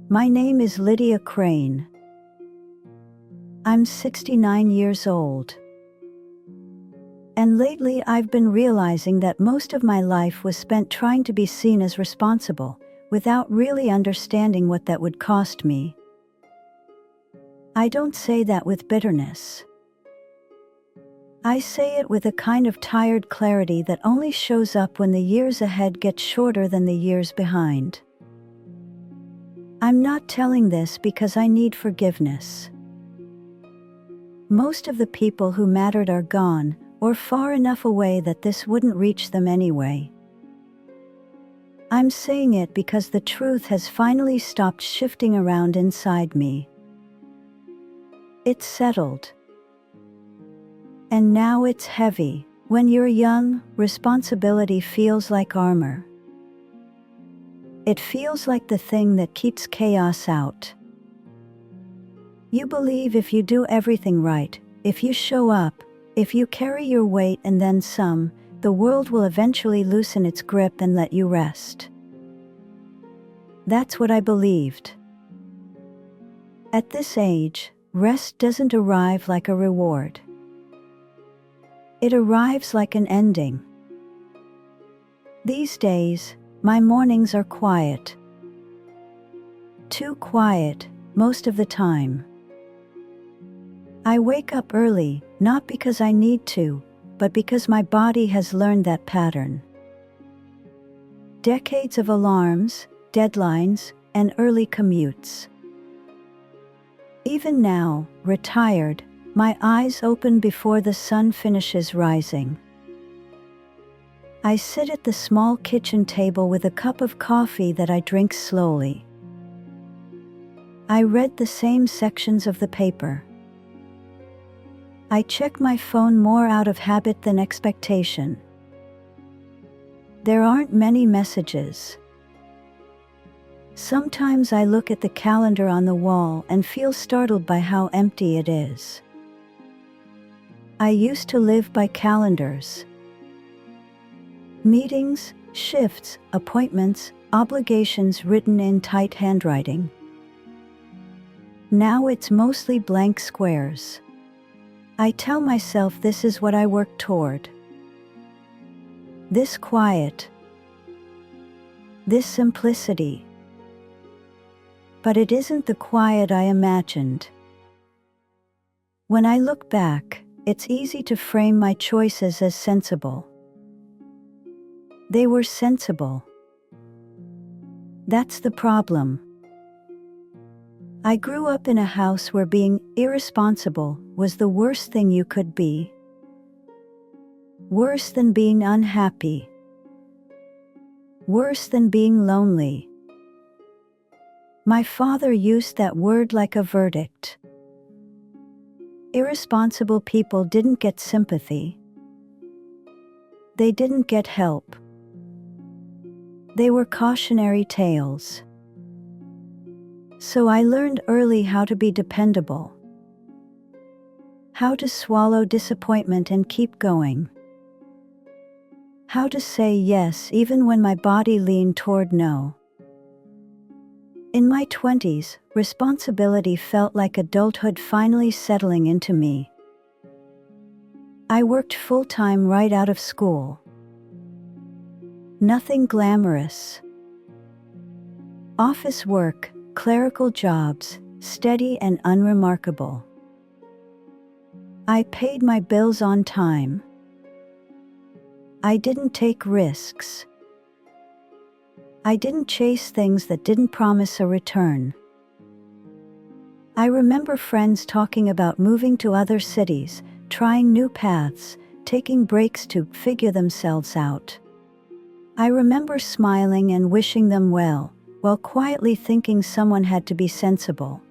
My name is Lydia Crane. I'm 69 years old. And lately I've been realizing that most of my life was spent trying to be seen as responsible, without really understanding what that would cost me. I don't say that with bitterness. I say it with a kind of tired clarity that only shows up when the years ahead get shorter than the years behind. I'm not telling this because I need forgiveness. Most of the people who mattered are gone, or far enough away that this wouldn't reach them anyway. I'm saying it because the truth has finally stopped shifting around inside me. It's settled. And now it's heavy. When you're young, responsibility feels like armor. It feels like the thing that keeps chaos out. You believe if you do everything right, if you show up, if you carry your weight and then some, the world will eventually loosen its grip and let you rest. That's what I believed. At this age, rest doesn't arrive like a reward. It arrives like an ending. These days, my mornings are quiet. Too quiet, most of the time. I wake up early, not because I need to, but because my body has learned that pattern. Decades of alarms, deadlines, and early commutes. Even now, retired, my eyes open before the sun finishes rising. I sit at the small kitchen table with a cup of coffee that I drink slowly. I read the same sections of the paper. I check my phone more out of habit than expectation. There aren't many messages. Sometimes I look at the calendar on the wall and feel startled by how empty it is. I used to live by calendars. Meetings, shifts, appointments, obligations written in tight handwriting. Now it's mostly blank squares. I tell myself this is what I work toward. This quiet. This simplicity. But it isn't the quiet I imagined. When I look back, it's easy to frame my choices as sensible. They were sensible. That's the problem. I grew up in a house where being irresponsible was the worst thing you could be. Worse than being unhappy. Worse than being lonely. My father used that word like a verdict. Irresponsible people didn't get sympathy. They didn't get help. They were cautionary tales. So I learned early how to be dependable. How to swallow disappointment and keep going. How to say yes even when my body leaned toward no. In my 20s, responsibility felt like adulthood finally settling into me. I worked full-time right out of school. Nothing glamorous. Office work, clerical jobs, steady and unremarkable. I paid my bills on time. I didn't take risks. I didn't chase things that didn't promise a return. I remember friends talking about moving to other cities, trying new paths, taking breaks to figure themselves out. I remember smiling and wishing them well, while quietly thinking someone had to be sensible.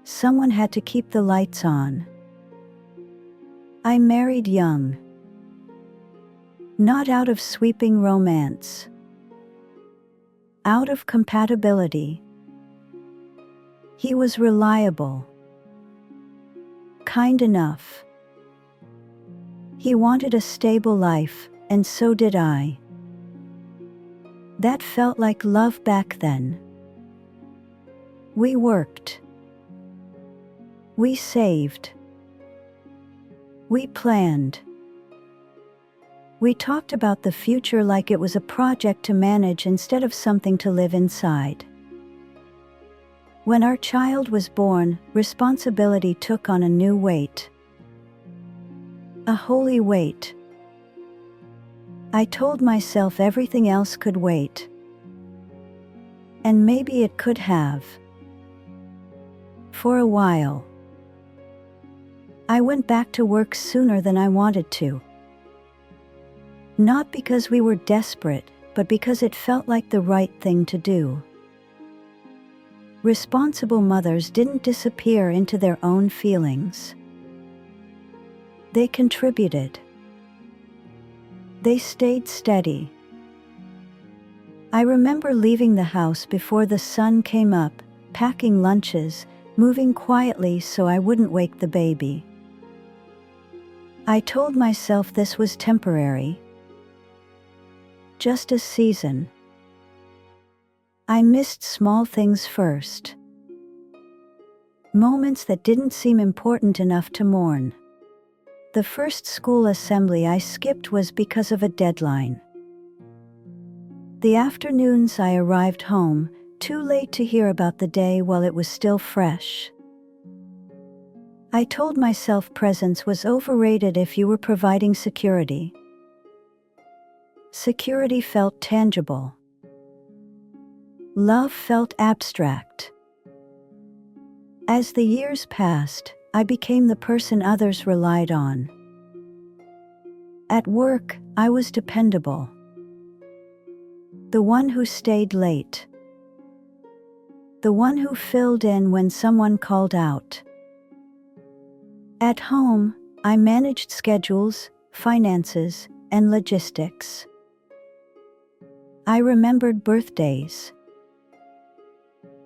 Someone had to keep the lights on. I married young. Not out of sweeping romance. Out of compatibility. He was reliable. Kind enough. He wanted a stable life, and so did I. That felt like love back then. We worked. We saved. We planned. We talked about the future like it was a project to manage instead of something to live inside. When our child was born, responsibility took on a new weight. A holy weight. I told myself everything else could wait. And maybe it could have. For a while. I went back to work sooner than I wanted to. Not because we were desperate, but because it felt like the right thing to do. Responsible mothers didn't disappear into their own feelings. They contributed. They stayed steady. I remember leaving the house before the sun came up, packing lunches, moving quietly so I wouldn't wake the baby. I told myself this was temporary. Just a season. I missed small things first. Moments that didn't seem important enough to mourn. The first school assembly I skipped was because of a deadline. The afternoons I arrived home, too late to hear about the day while it was still fresh. I told myself presence was overrated if you were providing security. Security felt tangible. Love felt abstract. As the years passed, I became the person others relied on. At work, I was dependable. The one who stayed late. The one who filled in when someone called out. At home, I managed schedules, finances, and logistics. I remembered birthdays.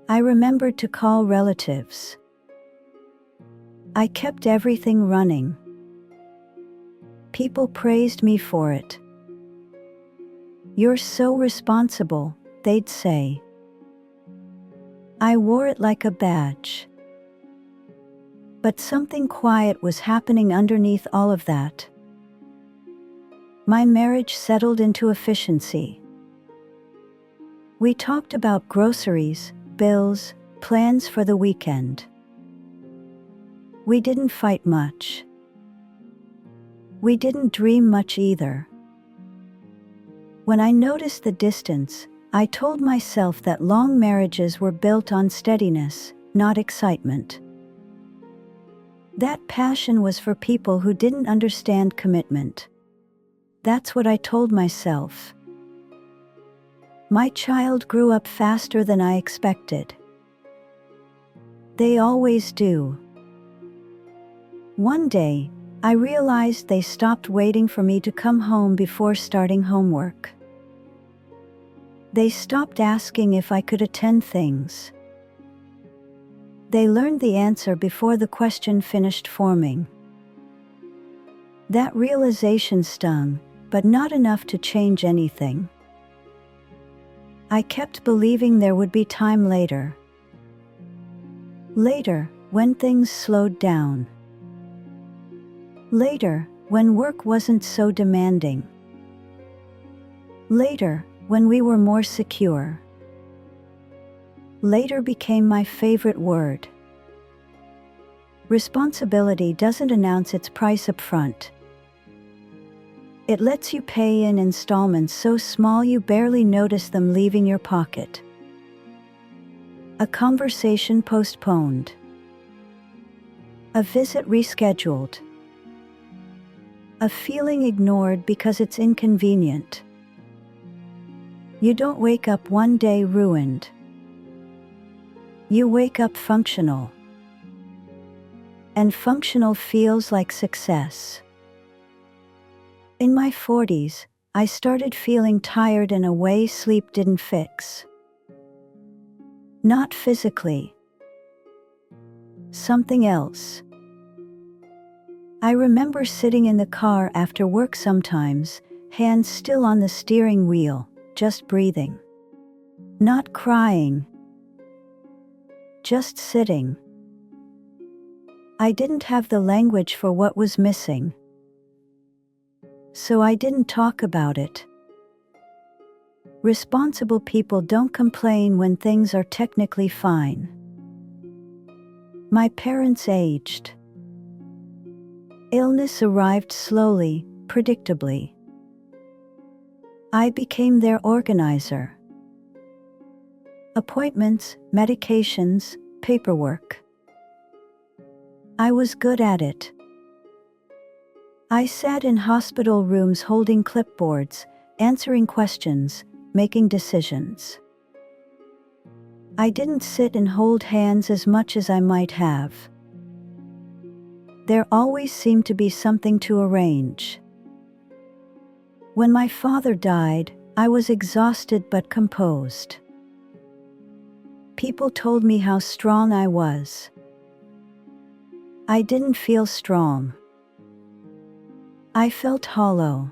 I remembered to call relatives. I kept everything running. People praised me for it. "You're so responsible," they'd say. I wore it like a badge. But something quiet was happening underneath all of that. My marriage settled into efficiency. We talked about groceries, bills, plans for the weekend. We didn't fight much. We didn't dream much either. When I noticed the distance, I told myself that long marriages were built on steadiness, not excitement. That passion was for people who didn't understand commitment. That's what I told myself. My child grew up faster than I expected. They always do. One day, I realized they stopped waiting for me to come home before starting homework. They stopped asking if I could attend things. They learned the answer before the question finished forming. That realization stung, but not enough to change anything. I kept believing there would be time later. Later, when things slowed down. Later, when work wasn't so demanding. Later, when we were more secure. Later became my favorite word. Responsibility doesn't announce its price up front. It lets you pay in installments so small you barely notice them leaving your pocket. A conversation postponed. A visit rescheduled. A feeling ignored because it's inconvenient. You don't wake up one day ruined. You wake up functional. And functional feels like success. In my 40s, I started feeling tired in a way sleep didn't fix. Not physically. Something else. I remember sitting in the car after work sometimes, hands still on the steering wheel, just breathing. Not crying. just sitting. I didn't have the language for what was missing, so I didn't talk about it. Responsible people don't complain when things are technically fine. My parents aged. Illness arrived slowly, predictably. I became their organizer. Appointments, medications, paperwork. I was good at it. I sat in hospital rooms holding clipboards, answering questions, making decisions. I didn't sit and hold hands as much as I might have. There always seemed to be something to arrange. When my father died, I was exhausted but composed. People told me how strong I was. I didn't feel strong. I felt hollow.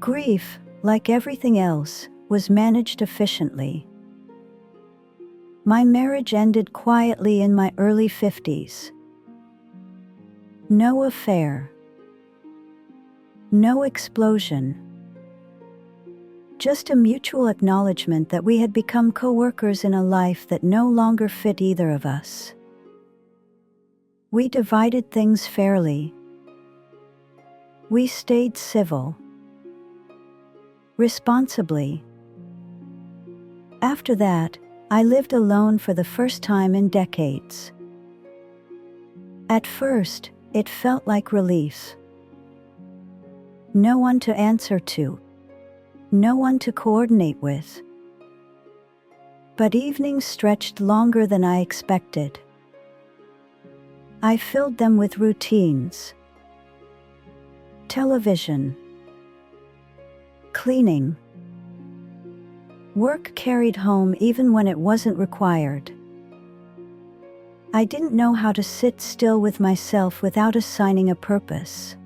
Grief, like everything else, was managed efficiently. My marriage ended quietly in my early 50s. No affair. No explosion. Just a mutual acknowledgement that we had become co-workers in a life that no longer fit either of us. We divided things fairly. We stayed civil. Responsibly. After that, I lived alone for the first time in decades. At first, it felt like relief. No one to answer to. No one to coordinate with. But evenings stretched longer than I expected. I filled them with routines. Television. Cleaning. Work carried home even when it wasn't required. I didn't know how to sit still with myself without assigning a purpose.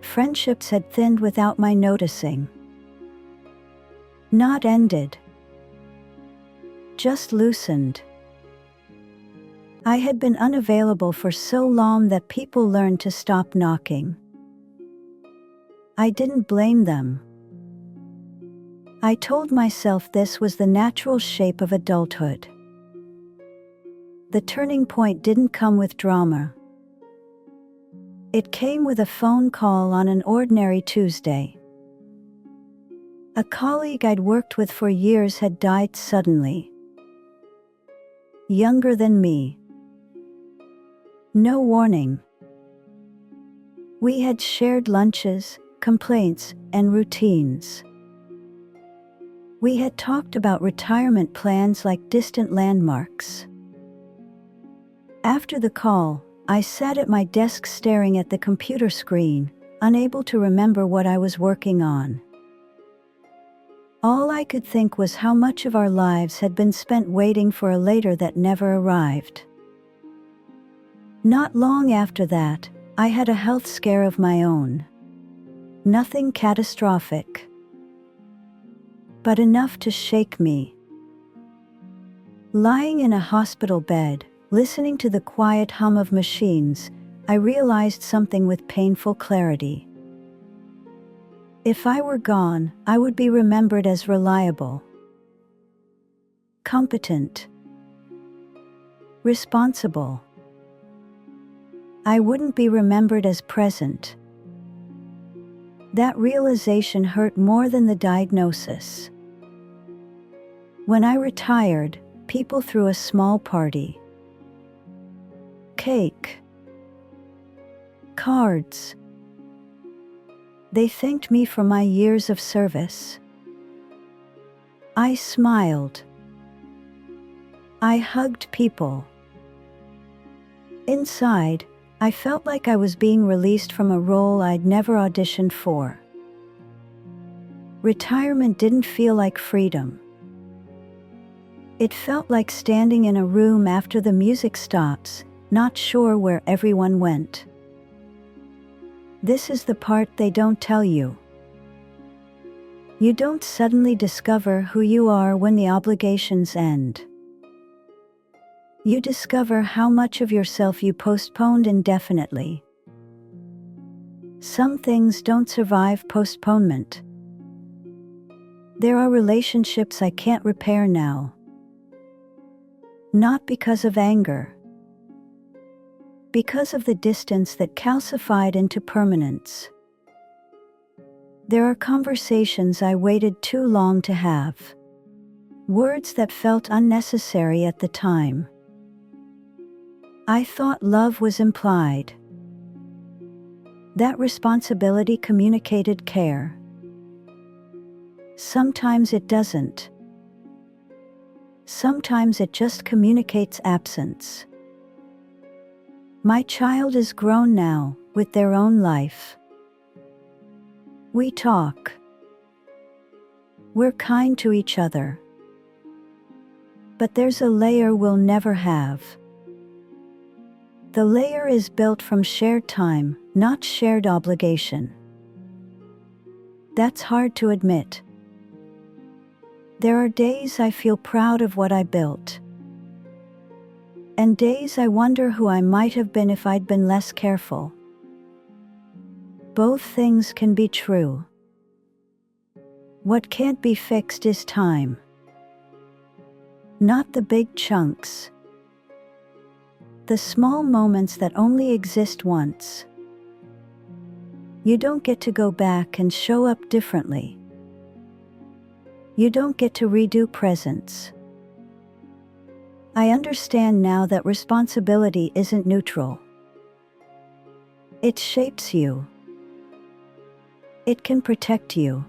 Friendships had thinned without my noticing. Not ended. Just loosened. I had been unavailable for so long that people learned to stop knocking. I didn't blame them. I told myself this was the natural shape of adulthood. The turning point didn't come with drama. It came with a phone call on an ordinary Tuesday. A colleague I'd worked with for years had died suddenly. Younger than me. No warning. We had shared lunches, complaints, and routines. We had talked about retirement plans like distant landmarks. After the call, I sat at my desk staring at the computer screen, unable to remember what I was working on. All I could think was how much of our lives had been spent waiting for a later that never arrived. Not long after that, I had a health scare of my own. Nothing catastrophic, but enough to shake me. Lying in a hospital bed, listening to the quiet hum of machines, I realized something with painful clarity. If I were gone, I would be remembered as reliable, competent, responsible. I wouldn't be remembered as present. That realization hurt more than the diagnosis. When I retired, people threw a small party. Cake. Cards. They thanked me for my years of service. I smiled. I hugged people. Inside, I felt like I was being released from a role I'd never auditioned for. Retirement didn't feel like freedom. It felt like standing in a room after the music stops, not sure where everyone went. This is the part they don't tell you. You don't suddenly discover who you are when the obligations end. You discover how much of yourself you postponed indefinitely. Some things don't survive postponement. There are relationships I can't repair now. Not because of anger. Because of the distance that calcified into permanence. There are conversations I waited too long to have. Words that felt unnecessary at the time. I thought love was implied. That responsibility communicated care. Sometimes it doesn't. Sometimes it just communicates absence. My child is grown now, with their own life. We talk. We're kind to each other. But there's a layer we'll never have. The layer is built from shared time, not shared obligation. That's hard to admit. There are days I feel proud of what I built. And days I wonder who I might have been if I'd been less careful. Both things can be true. What can't be fixed is time. Not the big chunks. The small moments that only exist once. You don't get to go back and show up differently. You don't get to redo presents. I understand now that responsibility isn't neutral. It shapes you. It can protect you.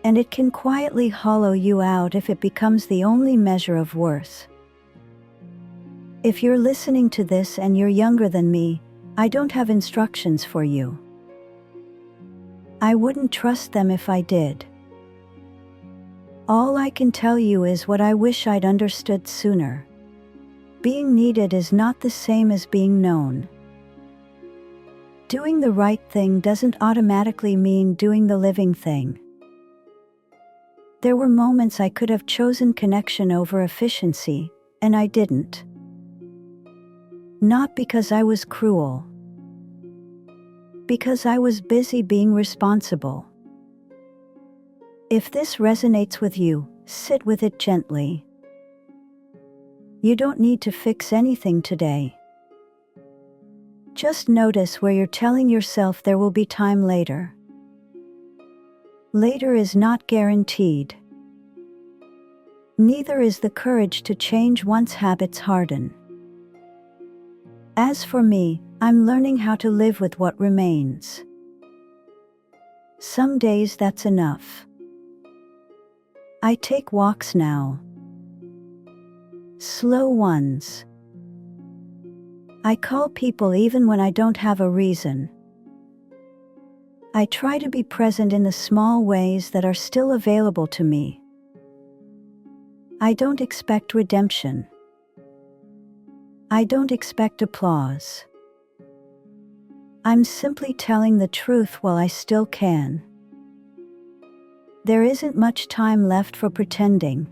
And it can quietly hollow you out if it becomes the only measure of worth. If you're listening to this and you're younger than me, I don't have instructions for you. I wouldn't trust them if I did. All I can tell you is what I wish I'd understood sooner. Being needed is not the same as being known. Doing the right thing doesn't automatically mean doing the living thing. There were moments I could have chosen connection over efficiency, and I didn't. Not because I was cruel. Because I was busy being responsible. If this resonates with you, sit with it gently. You don't need to fix anything today. Just notice where you're telling yourself there will be time later. Later is not guaranteed. Neither is the courage to change once habits harden. As for me, I'm learning how to live with what remains. Some days that's enough. I take walks now. Slow ones. I call people even when I don't have a reason. I try to be present in the small ways that are still available to me. I don't expect redemption. I don't expect applause. I'm simply telling the truth while I still can. There isn't much time left for pretending.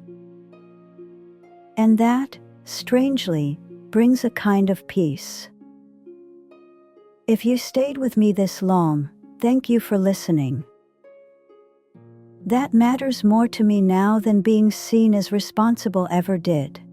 And that, strangely, brings a kind of peace. If you stayed with me this long, thank you for listening. That matters more to me now than being seen as responsible ever did.